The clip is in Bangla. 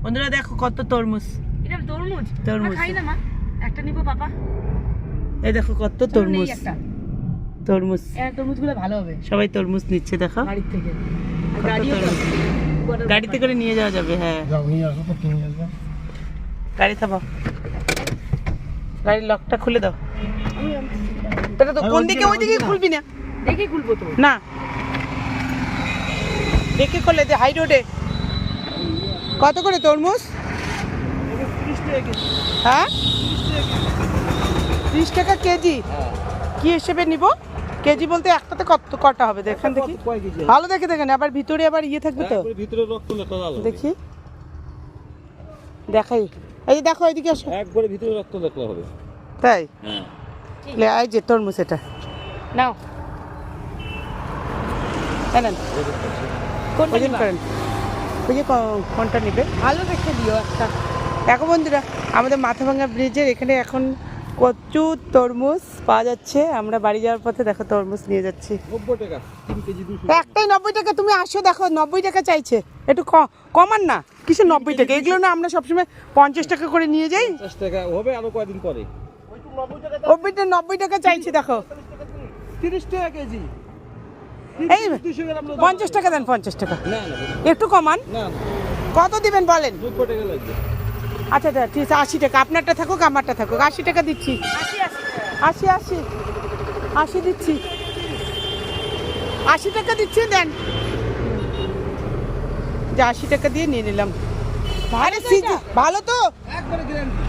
বন্ধুরা দেখো কত তরমুজ। এটা তরমুজ? তরমুজ খাই না মা, একটা নিবো পাপা। এই দেখো কত তরমুজ। তরমুজ তরমুজগুলো ভালো হবে। সবাই তরমুজ নিচ্ছে দেখো বাড়ির থেকে। গাড়িতে করে নিয়ে যাওয়া যাবে। হ্যাঁ যাও নিয়ে আসো তো, কিনে আসবে। গাড়ি থামাও, গাড়ির লকটা খুলে দাও। এটা তো কোন দিকে, ওই দিকে খুলবি না। দেখে খুলবো তো না দেখে খুলে দে। হাই রোডে কত করে তরমুজ? হ্যাঁ 30 টাকা কেজি। কি হিসেবে নিব? কেজি বলতে একটাতে কটা হবে দেখেন দেখি, ভালো দেখে দেখেন। আবার ভিতরে আবার ইয়ে থাকবে তো, ভিতরে রক্ত লেখা লাল দেখি দেখাই। এই যে দেখো এদিকে আসো, একবারে ভিতরে রক্ত লেখা হবে। তাই হ্যাঁ লে এই যে তরমুজ, এটা নাও নেন ওজন করেন। ওই যে কোনটা নেবে ভালো দেখে দিও একটা। দেখো বন্ধুরা, আমাদের মাথাভাঙা ব্রিজের এখানে এখন প্রচুর তরমুজ পাওয়া যাচ্ছে। আমরা বাড়ি যাওয়ার পথে দেখো তরমুজ নিয়ে যাচ্ছি। 90 টাকা 3 কেজি 200 একটাই 90 টাকা। তুমি আসো দেখো 90 টাকা চাইছে, একটু কমান না। কিসে 90 টাকা? এগুলো না আমরা সবসময় 50 টাকা করে নিয়ে যাই। 50 টাকা হবে আরো কয়েকদিন পরে। ওইটা 90 টাকা চাইছে দেখো। 30 টাকা কেজি। এই 50 টাকা দেন, 50 টাকা না না একটু কমান। না কত দিবেন বলেন? 90 টাকা লাগবে। আচ্ছা আচ্ছা ঠিক আছে, 80 টাকা। আপনারটা থাকুক আমারটা থাকুক। 80 টাকা দিচ্ছি। 80 দিচ্ছি। 80 টাকা দিচ্ছি, দেন। যে 80 টাকা দিয়ে নিয়ে নিলাম। ভালো তো একবারে গ্যারান্টি।